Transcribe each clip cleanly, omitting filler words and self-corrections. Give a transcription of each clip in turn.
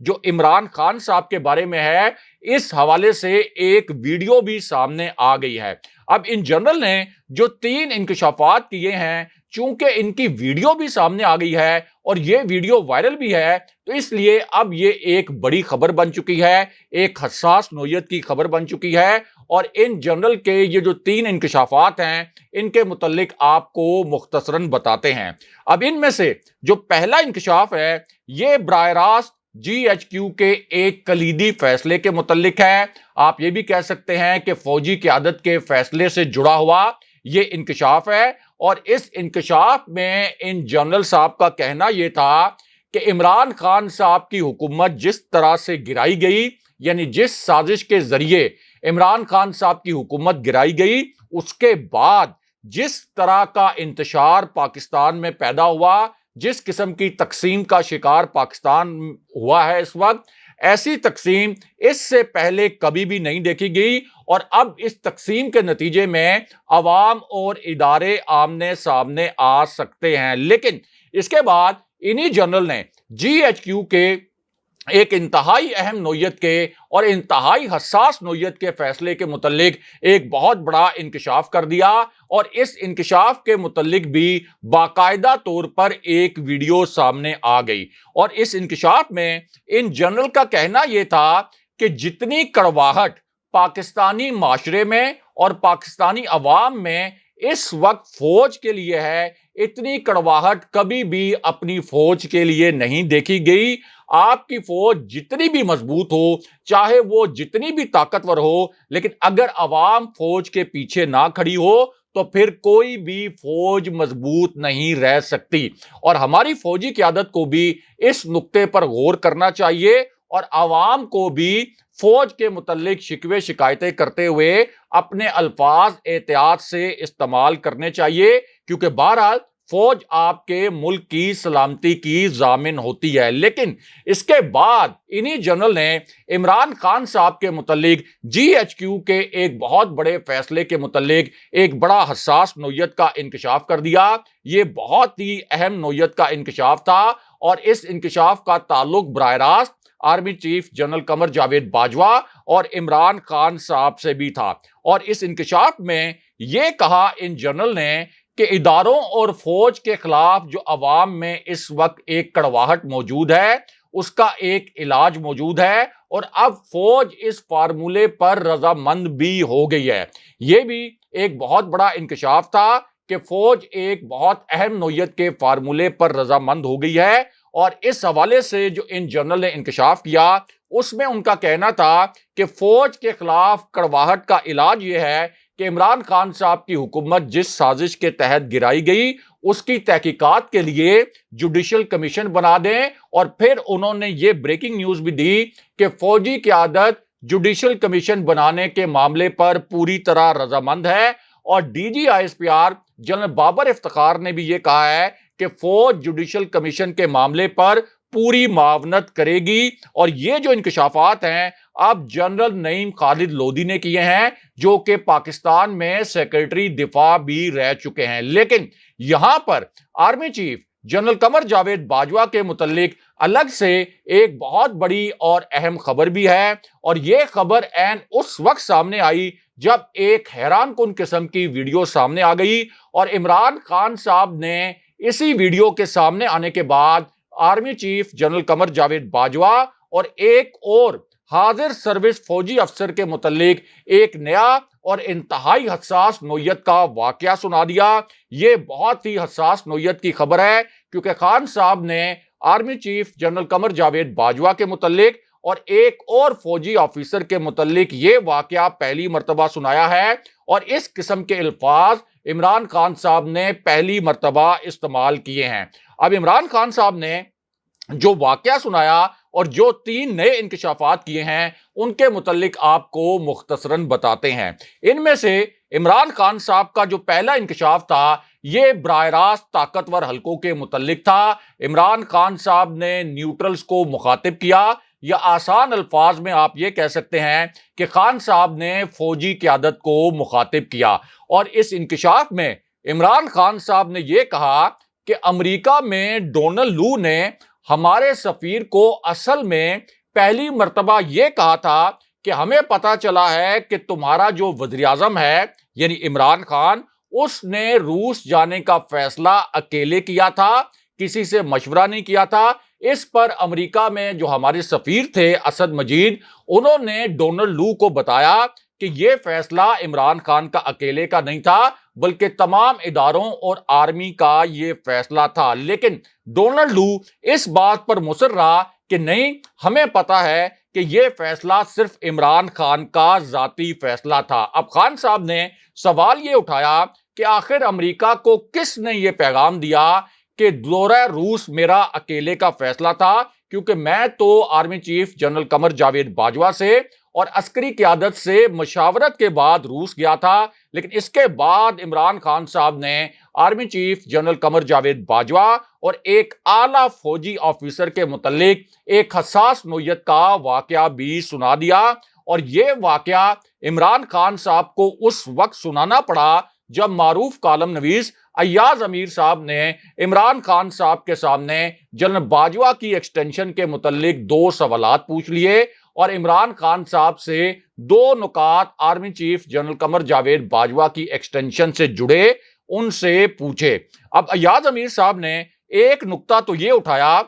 جو عمران خان صاحب کے بارے میں ہے، اس حوالے سے ایک ویڈیو بھی سامنے آ گئی ہے۔ اب ان جنرل نے جو 3 انکشافات کیے ہیں، چونکہ ان کی ویڈیو بھی سامنے آ گئی ہے اور یہ ویڈیو وائرل بھی ہے، تو اس لیے اب یہ ایک بڑی خبر بن چکی ہے، ایک حساس نوعیت کی خبر بن چکی ہے۔ اور ان جنرل کے یہ جو 3 انکشافات ہیں، ان کے متعلق آپ کو مختصراً بتاتے ہیں۔ اب ان میں سے جو پہلا انکشاف ہے، یہ براہ راست جی ایچ کیو کے ایک کلیدی فیصلے کے متعلق ہے۔ آپ یہ بھی کہہ سکتے ہیں کہ فوجی قیادت کے فیصلے سے جڑا ہوا یہ انکشاف ہے، اور اس انکشاف میں ان جنرل صاحب کا کہنا یہ تھا کہ عمران خان صاحب کی حکومت جس طرح سے گرائی گئی، یعنی جس سازش کے ذریعے عمران خان صاحب کی حکومت گرائی گئی، اس کے بعد جس طرح کا انتشار پاکستان میں پیدا ہوا، جس قسم کی تقسیم کا شکار پاکستان ہوا ہے اس وقت، ایسی تقسیم اس سے پہلے کبھی بھی نہیں دیکھی گئی۔ اور اب اس تقسیم کے نتیجے میں عوام اور ادارے آمنے سامنے آ سکتے ہیں۔ لیکن اس کے بعد انہی جنرل نے جی ایچ کیو کے ایک انتہائی اہم نوعیت کے اور انتہائی حساس نوعیت کے فیصلے کے متعلق ایک بہت بڑا انکشاف کر دیا، اور اس انکشاف کے متعلق بھی باقاعدہ طور پر ایک ویڈیو سامنے آ گئی۔ اور اس انکشاف میں ان جنرل کا کہنا یہ تھا کہ جتنی کڑواہٹ پاکستانی معاشرے میں اور پاکستانی عوام میں اس وقت فوج کے لیے ہے، اتنی کڑواہٹ کبھی بھی اپنی فوج کے لیے نہیں دیکھی گئی۔ آپ کی فوج جتنی بھی مضبوط ہو، چاہے وہ جتنی بھی طاقتور ہو، لیکن اگر عوام فوج کے پیچھے نہ کھڑی ہو تو پھر کوئی بھی فوج مضبوط نہیں رہ سکتی۔ اور ہماری فوجی قیادت کو بھی اس نقطے پر غور کرنا چاہیے، اور عوام کو بھی فوج کے متعلق شکوے شکایتیں کرتے ہوئے اپنے الفاظ احتیاط سے استعمال کرنے چاہیے، کیونکہ بہرحال فوج آپ کے ملک کی سلامتی کی ضامن ہوتی ہے۔ لیکن اس کے بعد انہی جنرل نے عمران خان صاحب کے متعلق جی ایچ کیو کے ایک بہت بڑے فیصلے کے متعلق ایک بڑا حساس نوعیت کا انکشاف کر دیا۔ یہ بہت ہی اہم نوعیت کا انکشاف تھا، اور اس انکشاف کا تعلق براہ راست army chief general Qamar Javed Bajwa اور عمران خان صاحب سے بھی تھا۔ اور اس انکشاف میں یہ کہا ان جنرل نے کہ اداروں اور فوج کے خلاف جو عوام میں اس وقت ایک کڑواہٹ موجود ہے، اس کا ایک علاج موجود ہے، اور اب فوج اس فارمولے پر رضامند بھی ہو گئی ہے۔ یہ بھی ایک بہت بڑا انکشاف تھا کہ فوج ایک بہت اہم نوعیت کے فارمولے پر رضامند ہو گئی ہے۔ اور اس حوالے سے جو ان جنرل نے انکشاف کیا، اس میں ان کا کہنا تھا کہ فوج کے خلاف کڑواہٹ کا علاج یہ ہے کہ عمران خان صاحب کی حکومت جس سازش کے تحت گرائی گئی، اس کی تحقیقات کے لیے جوڈیشل کمیشن بنا دیں۔ اور پھر انہوں نے یہ بریکنگ نیوز بھی دی کہ فوجی قیادت جوڈیشل کمیشن بنانے کے معاملے پر پوری طرح رضامند ہے، اور D G I S P R general Babar Iftikhar نے بھی یہ کہا ہے کہ فوج جوڈیشل کمیشن کے معاملے پر پوری معاونت کرے گی۔ اور یہ جو انکشافات ہیں اب جنرل نعیم خالد لودھی نے کیے ہیں، جو کہ پاکستان میں سیکرٹری دفاع بھی رہ چکے ہیں۔ لیکن یہاں پر army chief general Qamar Javed Bajwa کے متعلق الگ سے ایک بہت بڑی اور اہم خبر بھی ہے، اور یہ خبر عین اس وقت سامنے آئی جب ایک حیران کن قسم کی ویڈیو سامنے آ گئی، اور عمران خان صاحب نے اسی ویڈیو کے سامنے آنے کے بعد army chief general Qamar Javed Bajwa اور ایک اور حاضر سروس فوجی افسر کے متعلق ایک نیا اور انتہائی حساس نوعیت کا واقعہ سنا دیا۔ یہ بہت ہی حساس نوعیت کی خبر ہے، کیونکہ خان صاحب نے army chief general Qamar Javed Bajwa کے متعلق اور ایک اور فوجی آفیسر کے متعلق یہ واقعہ پہلی مرتبہ سنایا ہے، اور اس قسم کے الفاظ عمران خان صاحب نے پہلی مرتبہ استعمال کیے ہیں۔ اب عمران خان صاحب نے جو واقعہ سنایا اور جو 3 نئے انکشافات کیے ہیں، ان کے متعلق آپ کو مختصراً بتاتے ہیں۔ ان میں سے عمران خان صاحب کا جو پہلا انکشاف تھا، یہ براہ راست طاقتور حلقوں کے متعلق تھا۔ عمران خان صاحب نے نیوٹرلز کو مخاطب کیا، یا آسان الفاظ میں آپ یہ کہہ سکتے ہیں کہ خان صاحب نے فوجی قیادت کو مخاطب کیا۔ اور اس انکشاف میں عمران خان صاحب نے یہ کہا کہ امریکہ میں ڈونلڈ لو نے ہمارے سفیر کو اصل میں پہلی مرتبہ یہ کہا تھا کہ ہمیں پتا چلا ہے کہ تمہارا جو وزیر اعظم ہے یعنی عمران خان، اس نے روس جانے کا فیصلہ اکیلے کیا تھا، کسی سے مشورہ نہیں کیا تھا۔ اس پر امریکہ میں جو ہمارے سفیر تھے اسد مجید، انہوں نے ڈونلڈ لو کو بتایا کہ یہ فیصلہ عمران خان کا اکیلے کا نہیں تھا بلکہ تمام اداروں اور آرمی کا یہ فیصلہ تھا۔ لیکن ڈونلڈ لو اس بات پر مصر رہا کہ نہیں، ہمیں پتا ہے کہ یہ فیصلہ صرف عمران خان کا ذاتی فیصلہ تھا۔ اب خان صاحب نے سوال یہ اٹھایا کہ آخر امریکہ کو کس نے یہ پیغام دیا کہ دورہ روس میرا اکیلے کا فیصلہ تھا، کیونکہ میں تو army chief general Qamar Javed Bajwa سے اور عسکری قیادت سے مشاورت کے بعد روس گیا تھا، لیکن اس کے بعد عمران خان صاحب نے army chief general Qamar Javed Bajwa اور ایک اعلیٰ فوجی آفیسر کے متعلق ایک حساس نوعیت کا واقعہ بھی سنا دیا، اور یہ واقعہ عمران خان صاحب کو اس وقت سنانا پڑا جب معروف کالم نویس ایاز امیر صاحب نے عمران خان صاحب کے سامنے جنرل باجوہ کی ایکسٹینشن کے متعلق 2 سوالات پوچھ لیے اور عمران خان صاحب سے 2 نکات army chief general Qamar Javed Bajwa کی ایکسٹینشن سے جڑے ان سے پوچھے۔ اب ایاز امیر صاحب نے ایک نکتہ تو یہ اٹھایا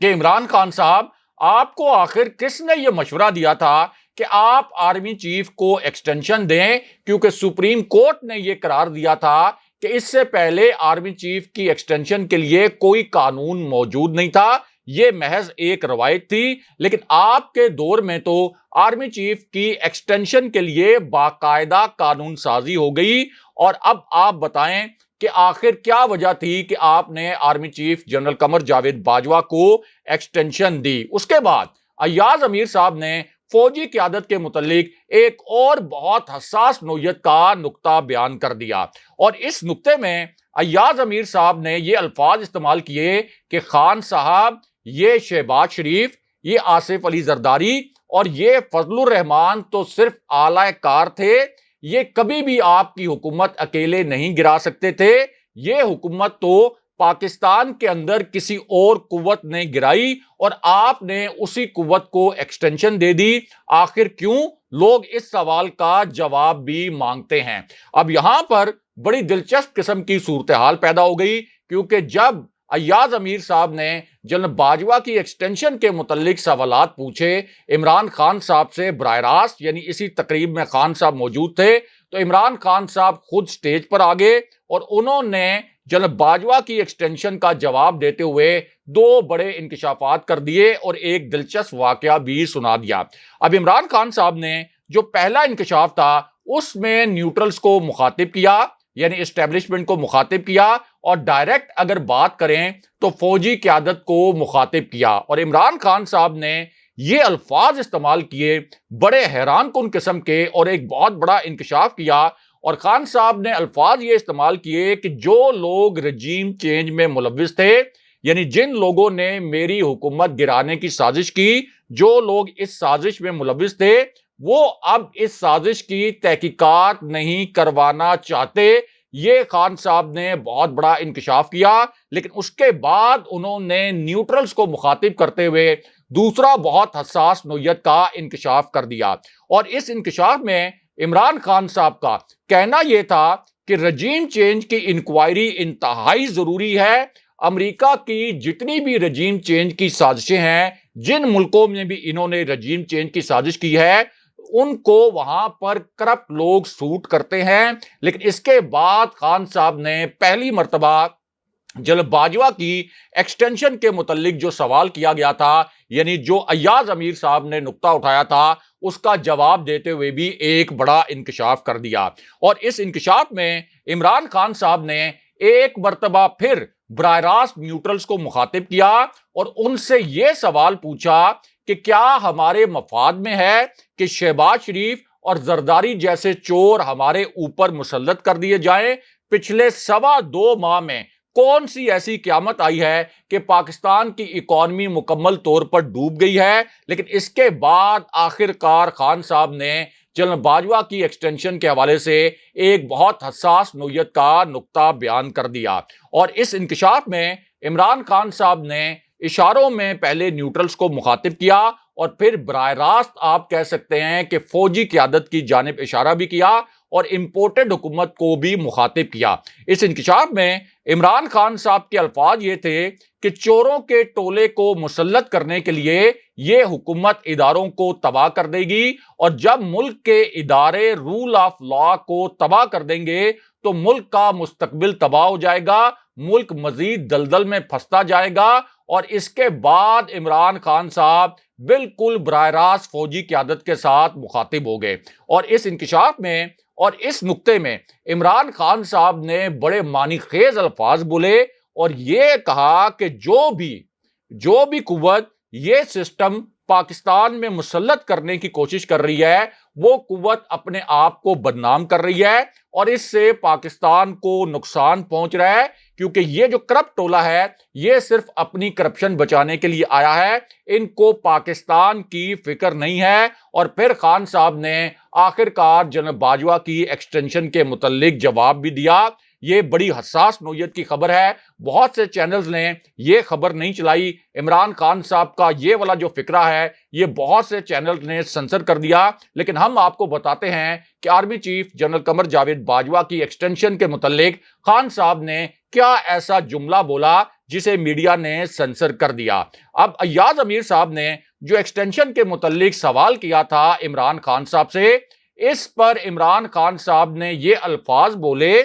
کہ عمران خان صاحب، آپ کو آخر کس نے یہ مشورہ دیا تھا کہ آپ آرمی چیف کو ایکسٹینشن دیں، کیونکہ سپریم کورٹ نے یہ قرار دیا تھا کہ اس سے پہلے آرمی چیف کی ایکسٹینشن کے لیے کوئی قانون موجود نہیں تھا، یہ محض ایک روایت تھی، لیکن آپ کے دور میں تو آرمی چیف کی ایکسٹینشن کے لیے باقاعدہ قانون سازی ہو گئی۔ اور اب آپ بتائیں کہ آخر کیا وجہ تھی کہ آپ نے army chief general Qamar Javed Bajwa کو ایکسٹینشن دی۔ اس کے بعد ایاز امیر صاحب نے فوجی قیادت کے متعلق ایک اور بہت حساس نوعیت کا نقطہ بیان کر دیا، اور اس نقطے میں ایاز امیر صاحب نے یہ الفاظ استعمال کیے کہ خان صاحب، یہ شہباز شریف، یہ آصف علی زرداری اور یہ فضل الرحمان تو صرف اعلی کار تھے، یہ کبھی بھی آپ کی حکومت اکیلے نہیں گرا سکتے تھے، یہ حکومت تو پاکستان کے اندر کسی اور قوت نے گرائی اور آپ نے اسی قوت کو ایکسٹینشن دے دی۔ آخر کیوں؟ لوگ اس سوال کا جواب بھی مانگتے ہیں۔ اب یہاں پر بڑی دلچسپ قسم کی صورتحال پیدا ہو گئی، کیونکہ جب ایاز امیر صاحب نے جنرل باجوہ کی ایکسٹینشن کے متعلق سوالات پوچھے عمران خان صاحب سے براہ راست، یعنی اسی تقریب میں خان صاحب موجود تھے، تو عمران خان صاحب خود سٹیج پر آگے اور انہوں نے جنرل باجوہ کی ایکسٹینشن کا جواب دیتے ہوئے 2 بڑے انکشافات کر دیے اور ایک دلچسپ واقعہ بھی سنا دیا۔ اب عمران خان صاحب نے جو پہلا انکشاف تھا اس میں نیوٹرلز کو مخاطب کیا، یعنی اسٹیبلشمنٹ کو مخاطب کیا، اور ڈائریکٹ اگر بات کریں تو فوجی قیادت کو مخاطب کیا، اور عمران خان صاحب نے یہ الفاظ استعمال کیے بڑے حیران کن قسم کے، اور ایک بہت بڑا انکشاف کیا، اور خان صاحب نے الفاظ یہ استعمال کیے کہ جو لوگ رجیم چینج میں ملوث تھے، یعنی جن لوگوں نے میری حکومت گرانے کی سازش کی، جو لوگ اس سازش میں ملوث تھے، وہ اب اس سازش کی تحقیقات نہیں کروانا چاہتے۔ یہ خان صاحب نے بہت بڑا انکشاف کیا، لیکن اس کے بعد انہوں نے نیوٹرلز کو مخاطب کرتے ہوئے دوسرا بہت حساس نوعیت کا انکشاف کر دیا، اور اس انکشاف میں عمران خان صاحب کا کہنا یہ تھا کہ رجیم چینج کی انکوائری انتہائی ضروری ہے۔ امریکہ کی جتنی بھی رجیم چینج کی سازشیں ہیں، جن ملکوں میں بھی انہوں نے رجیم چینج کی سازش کی ہے، ان کو وہاں پر کرپٹ لوگ سوٹ کرتے ہیں۔ لیکن اس کے بعد خان صاحب نے پہلی مرتبہ جنرل باجوہ کی ایکسٹینشن کے متعلق جو سوال کیا گیا تھا، یعنی جو ایاز امیر صاحب نے نقطہ اٹھایا تھا، اس کا جواب دیتے ہوئے بھی ایک بڑا انکشاف کر دیا، اور اس انکشاف میں عمران خان صاحب نے ایک مرتبہ پھر براہ راست نیوٹرلز کو مخاطب کیا اور ان سے یہ سوال پوچھا کہ کیا ہمارے مفاد میں ہے کہ شہباز شریف اور زرداری جیسے چور ہمارے اوپر مسلط کر دیے جائیں؟ پچھلے 2.25 ماہ میں کون سی ایسی قیامت آئی ہے کہ پاکستان کی اکانومی مکمل طور پر ڈوب گئی ہے؟ لیکن اس کے بعد آخر کار خان صاحب نے جنرل باجوہ کی ایکسٹینشن کے حوالے سے ایک بہت حساس نوعیت کا نقطہ بیان کر دیا، اور اس انکشاف میں عمران خان صاحب نے اشاروں میں پہلے نیوٹرلز کو مخاطب کیا اور پھر براہ راست آپ کہہ سکتے ہیں کہ فوجی قیادت کی جانب اشارہ بھی کیا اور امپورٹڈ حکومت کو بھی مخاطب کیا۔ اس انکشاف میں عمران خان صاحب کے الفاظ یہ تھے کہ چوروں کے ٹولے کو مسلط کرنے کے لیے یہ حکومت اداروں کو تباہ کر دے گی، اور جب ملک کے ادارے رول آف لا کو تباہ کر دیں گے تو ملک کا مستقبل تباہ ہو جائے گا، ملک مزید دلدل میں پھنستا جائے گا۔ اور اس کے بعد عمران خان صاحب بالکل براہ راست فوجی قیادت کے ساتھ مخاطب ہو گئے، اور اس انکشاف میں اور اس نقطے میں عمران خان صاحب نے بڑے معنی خیز الفاظ بولے اور یہ کہا کہ جو بھی قوت یہ سسٹم پاکستان میں مسلط کرنے کی کوشش کر رہی ہے وہ قوت اپنے آپ کو بدنام کر رہی ہے، اور اس سے پاکستان کو نقصان پہنچ رہا ہے، کیونکہ یہ جو کرپٹ ٹولہ ہے یہ صرف اپنی کرپشن بچانے کے لیے آیا ہے، ان کو پاکستان کی فکر نہیں ہے۔ اور پھر خان صاحب نے آخر کار جناب باجوہ کی ایکسٹینشن کے متعلق جواب بھی دیا۔ یہ بڑی حساس نوعیت کی خبر ہے، بہت سے چینلز نے یہ خبر نہیں چلائی، عمران خان صاحب کا یہ والا جو فکرہ ہے یہ بہت سے چینلز نے سنسر کر دیا، لیکن ہم آپ کو بتاتے ہیں کہ army chief general Qamar Javed Bajwa کی ایکسٹینشن کے متعلق خان صاحب نے کیا ایسا جملہ بولا جسے میڈیا نے سنسر کر دیا۔ اب ایاز امیر صاحب نے جو ایکسٹینشن کے متعلق سوال کیا تھا عمران خان صاحب سے، اس پر عمران خان صاحب نے یہ الفاظ بولے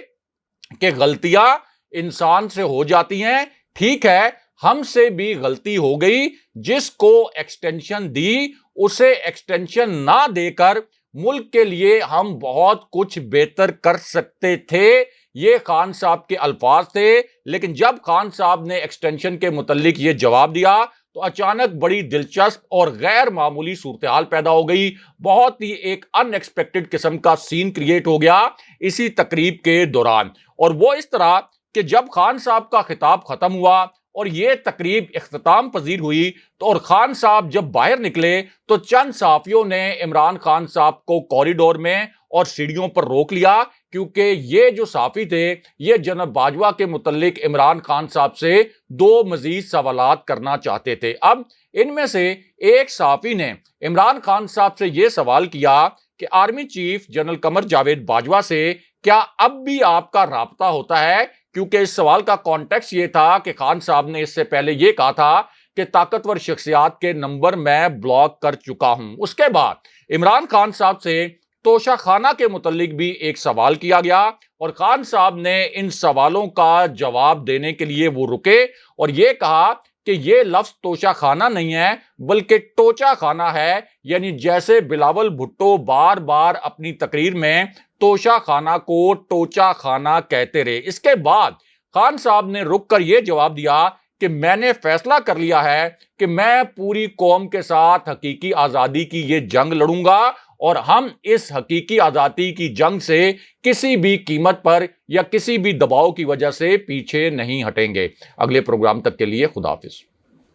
کہ غلطیاں انسان سے ہو جاتی ہیں، ٹھیک ہے ہم سے بھی غلطی ہو گئی، جس کو ایکسٹینشن دی اسے ایکسٹینشن نہ دے کر ملک کے لیے ہم بہت کچھ بہتر کر سکتے تھے، یہ خان صاحب کے الفاظ تھے۔ لیکن جب خان صاحب نے ایکسٹینشن کے متعلق یہ جواب دیا تو اچانک بڑی دلچسپ اور غیر معمولی صورتحال پیدا ہو گئی، بہت ہی ایک ان ایکسپیکٹڈ قسم کا سین کریٹ ہو گیا اسی تقریب کے دوران، اور وہ اس طرح کہ جب خان صاحب کا خطاب ختم ہوا اور یہ تقریب اختتام پذیر ہوئی تو اور خان صاحب جب باہر نکلے تو چند صحافیوں نے عمران خان صاحب کو کوریڈور میں اور سیڑھیوں پر روک لیا، کیونکہ یہ جو صحافی تھے یہ جناب باجوہ کے متعلق عمران خان صاحب سے دو مزید سوالات کرنا چاہتے تھے۔ اب ان میں سے ایک صحافی نے عمران خان صاحب سے یہ سوال کیا کہ army chief general Qamar Javed Bajwa سے کیا اب بھی آپ کا رابطہ ہوتا ہے، کیونکہ اس سوال کا کانٹیکسٹ یہ تھا کہ خان صاحب نے اس سے پہلے یہ کہا تھا کہ طاقتور شخصیات کے نمبر میں بلاک کر چکا ہوں۔ اس کے بعد عمران خان صاحب سے توشہ خانہ کے متعلق بھی ایک سوال کیا گیا، اور خان صاحب نے ان سوالوں کا جواب دینے کے لیے وہ رکے اور یہ کہا کہ یہ لفظ توشہ خانہ نہیں ہے بلکہ ٹوچا خانہ ہے، یعنی جیسے بلاول بھٹو بار بار اپنی تقریر میں توشہ خانہ کو ٹوچا خانہ کہتے رہے۔ اس کے بعد خان صاحب نے رک کر یہ جواب دیا کہ میں نے فیصلہ کر لیا ہے کہ میں پوری قوم کے ساتھ حقیقی آزادی کی یہ جنگ لڑوں گا، اور ہم اس حقیقی آزادی کی جنگ سے کسی بھی قیمت پر یا کسی بھی دباؤ کی وجہ سے پیچھے نہیں ہٹیں گے۔ اگلے پروگرام تک کے لیے خدا حافظ۔